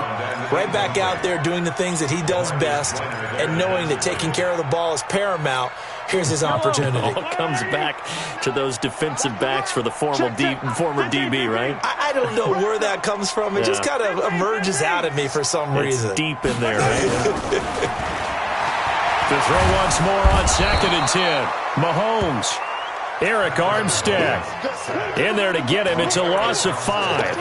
right back out there doing the things that he does best, and knowing that taking care of the ball is paramount. Here's his opportunity. All comes back to those defensive backs for the former DB, right? I don't know where that comes from. It just kind of emerges out of me for some reason. It's deep in there, right? To throw once more on 2nd and 10. Mahomes. Eric Armstead in there to get him. It's a loss of 5.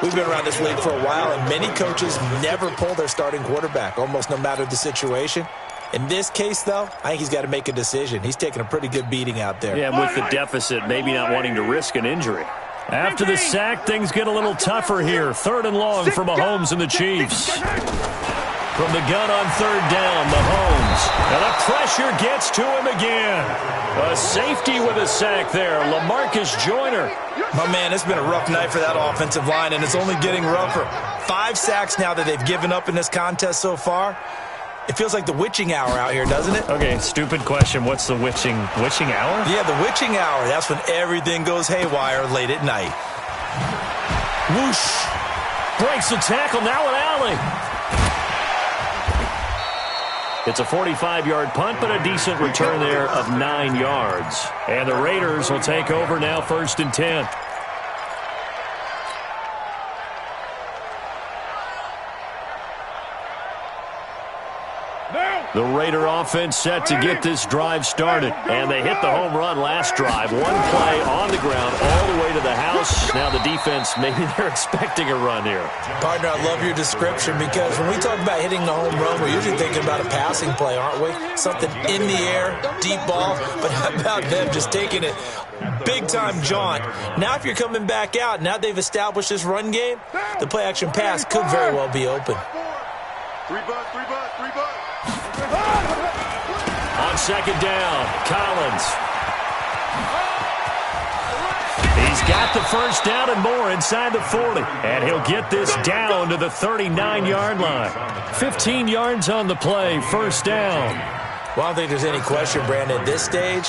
We've been around this league for a while, and many coaches never pull their starting quarterback, almost no matter the situation. In this case, though, I think he's got to make a decision. He's taking a pretty good beating out there. Yeah, with the deficit, maybe not wanting to risk an injury. After the sack, things get a little tougher here. 3rd and long for Mahomes and the Chiefs. From the gun on 3rd down, Mahomes. And the pressure gets to him again. A safety with a sack there, LaMarcus Joyner. My man, it's been a rough night for that offensive line, and it's only getting rougher. 5 sacks now that they've given up in this contest so far. It feels like the witching hour out here, doesn't it? Okay, stupid question. What's the witching hour? Yeah, the witching hour. That's when everything goes haywire late at night. Whoosh. Breaks the tackle, now an alley. It's a 45-yard punt, but a decent return there of 9 yards. And the Raiders will take over now, 1st and 10. The Raider offense set to get this drive started. And they hit the home run last drive. 1 play on the ground all the way to the house. Now the defense, maybe they're expecting a run here. Partner, I love your description because when we talk about hitting the home run, we're usually thinking about a passing play, aren't we? Something in the air, deep ball. But how about them just taking it big-time jaunt? Now if you're coming back out, now they've established this run game, the play-action pass could very well be open. 3 bud. On 2nd down, Collins. He's got the 1st down and more inside the 40. And he'll get this down to the 39-yard line. 15 yards on the play, 1st down. Well, I don't think there's any question, Brandon, at this stage.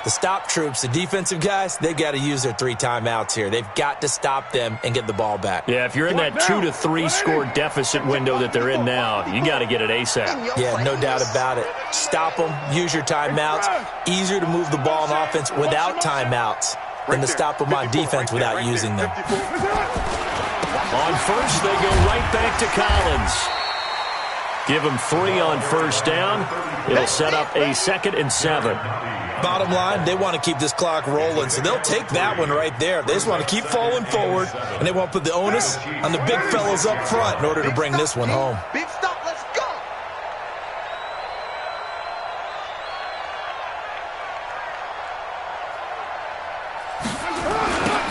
The stop troops, the defensive guys, they've got to use their 3 timeouts here. They've got to stop them and get the ball back. Yeah, if you're in that 2 to 3 score deficit window that they're in now, you got to get it ASAP. Yeah, no doubt about it. Stop them, use your timeouts. Easier to move the ball on offense without timeouts than to stop them on defense without using them. On 1st, they go right back to Collins. Give him 3 on 1st down. It'll set up a 2nd and 7. Bottom line, they want to keep this clock rolling, so they'll take that one right there. They just want to keep falling forward, and they want to put the onus on the big fellas up front in order to bring this one home. Big stop, let's go.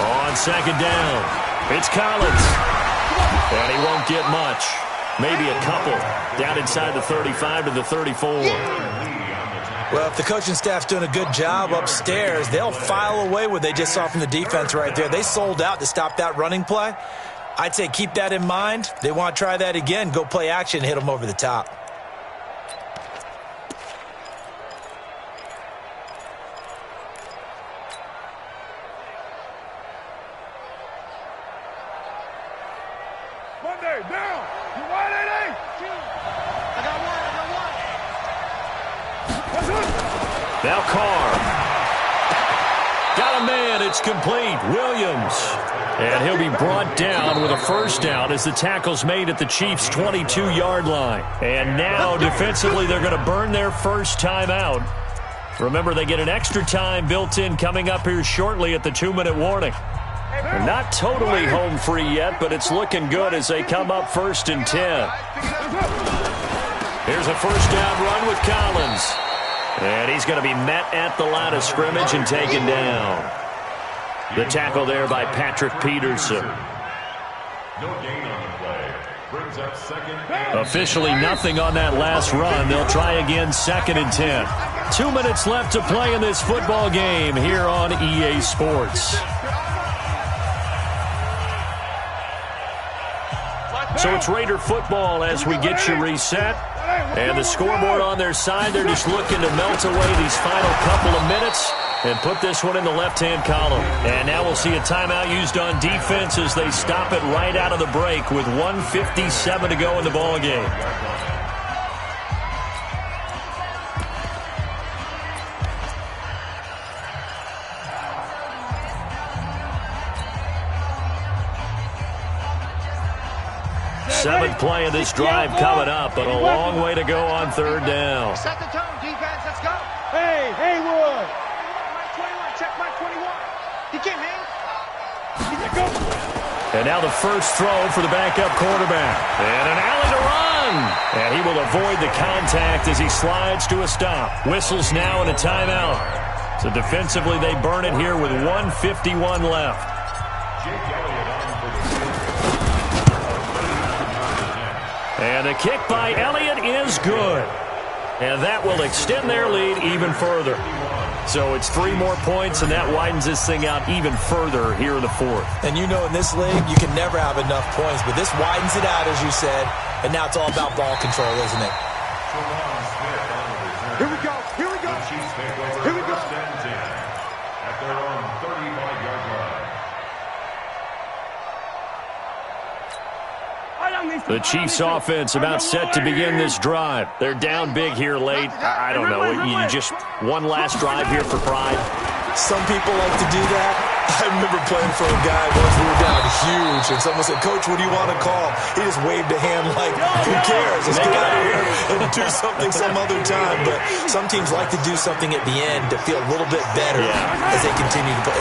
On 2nd down, it's Collins. And he won't get much. Maybe a couple. Down inside the 35 to the 34. Well, if the coaching staff's doing a good job upstairs, they'll file away what they just saw from the defense right there. They sold out to stop that running play. I'd say keep that in mind. They want to try that again. Go play action and hit them over the top. Monday, down. You wide, AD? I got one. Now Carr. Got a man. It's complete. Williams. And he'll be brought down with a 1st down as the tackle's made at the Chiefs' 22-yard line. And now, defensively, they're going to burn their 1st timeout. Remember, they get an extra time built in coming up here shortly at the 2-minute warning. They're not totally home free yet, but it's looking good as they come up 1st and 10. Here's a 1st down run with Collins. And he's going to be met at the line of scrimmage and taken down. The tackle there by Patrick Peterson. No gain on the play. Brings up 2nd and Officially nothing on that last run. They'll try again 2nd and 10. 2 minutes left to play in this football game here on EA Sports. So it's Raider football as we get you reset. And the scoreboard on their side, they're just looking to melt away these final couple of minutes and put this one in the left-hand column. And now we'll see a timeout used on defense as they stop it right out of the break with 1:57 to go in the ballgame. Seventh play of this drive coming up, but a long way to go on 3rd down. Set the tone, defense, let's go. Hey, Haywood. Mike 21, check Mike 21. He came in. He's a go. And now the first throw for the backup quarterback. And an alley to run. And he will avoid the contact as he slides to a stop. Whistles now and a timeout. So defensively, they burn it here with 1:51 left. And the kick by Elliott is good. And that will extend their lead even further. So it's 3 more points, and that widens this thing out even further here in the fourth. And you know in this league, you can never have enough points, but this widens it out, as you said, and now it's all about ball control, isn't it? Here we go. Here we go. Here we go. At their own 35-yard line. The Chiefs offense about set to begin this drive. They're down big here late. I don't know. You just one last drive here for pride. Some people like to do that. I remember playing for a guy once we were down huge, and someone said, "Coach, what do you want to call?" He just waved a hand like, who cares? Let's get out of here and do something some other time. But some teams like to do something at the end to feel a little bit better as they continue to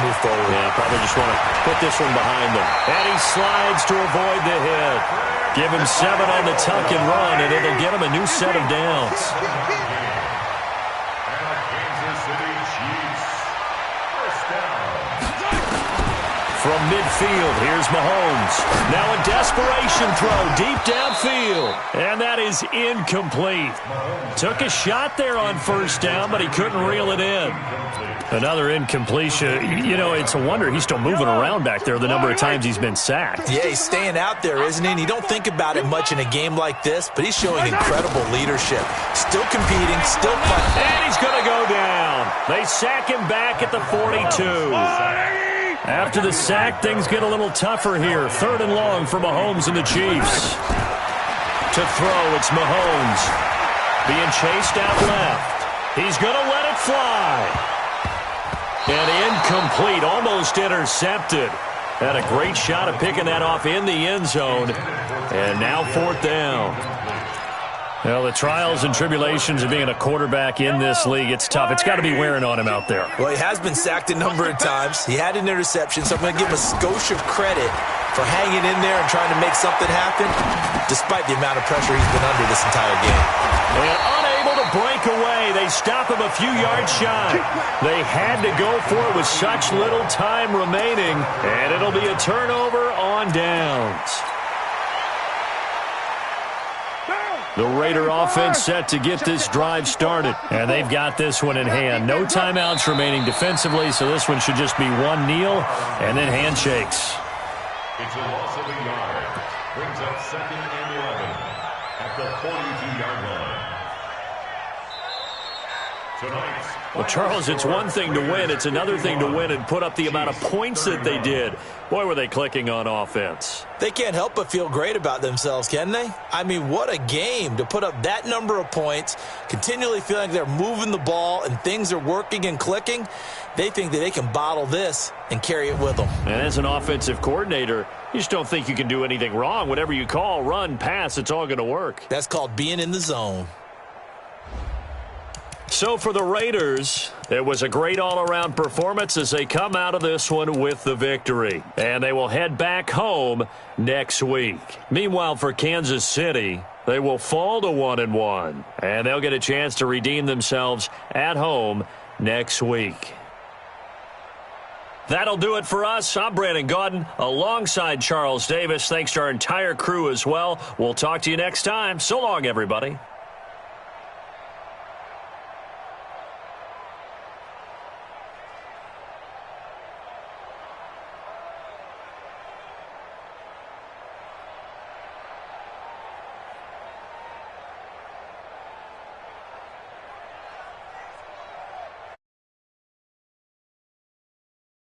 move forward. Yeah, probably just want to put this one behind them. And he slides to avoid the hit. Give him 7 on the tuck and run, and it'll get him a new set of downs. From midfield, here's Mahomes. Now a desperation throw deep downfield. And that is incomplete. Took a shot there on first down, but he couldn't reel it in. Another incompletion. You know, it's a wonder he's still moving around back there the number of times he's been sacked. Yeah, he's staying out there, isn't he? And you don't think about it much in a game like this, but he's showing incredible leadership. Still competing, still fighting. And he's going to go down. They sack him back at the 42. After the sack, things get a little tougher here. 3rd and long for Mahomes and the Chiefs. To throw, it's Mahomes. Being chased out left. He's going to let it fly. And incomplete, almost intercepted. Had a great shot at picking that off in the end zone. And now 4th down. Well, the trials and tribulations of being a quarterback in this league, it's tough. It's got to be wearing on him out there. Well, he has been sacked a number of times. He had an interception, so I'm going to give him a skosh of credit for hanging in there and trying to make something happen, despite the amount of pressure he's been under this entire game. And unable to break away, they stop him a few yards shy. They had to go for it with such little time remaining, and it'll be a turnover on downs. The Raider offense set to get this drive started. And they've got this one in hand. No timeouts remaining defensively, so this one should just be one kneel and then handshakes. It's a loss of a yard. Brings up 2nd and 11 at the 42-yard line. Tonight's Well, Charles, it's one thing to win. It's another thing to win and put up the amount of points that they did. Boy, were they clicking on offense. They can't help but feel great about themselves, can they? I mean, what a game to put up that number of points, continually feeling like they're moving the ball and things are working and clicking. They think that they can bottle this and carry it with them. And as an offensive coordinator, you just don't think you can do anything wrong. Whatever you call, run, pass, it's all going to work. That's called being in the zone. So for the Raiders, it was a great all-around performance as they come out of this one with the victory. And they will head back home next week. Meanwhile, for Kansas City, they will fall to 1-1. And they'll get a chance to redeem themselves at home next week. That'll do it for us. I'm Brandon Gaudin alongside Charles Davis. Thanks to our entire crew as well. We'll talk to you next time. So long, everybody.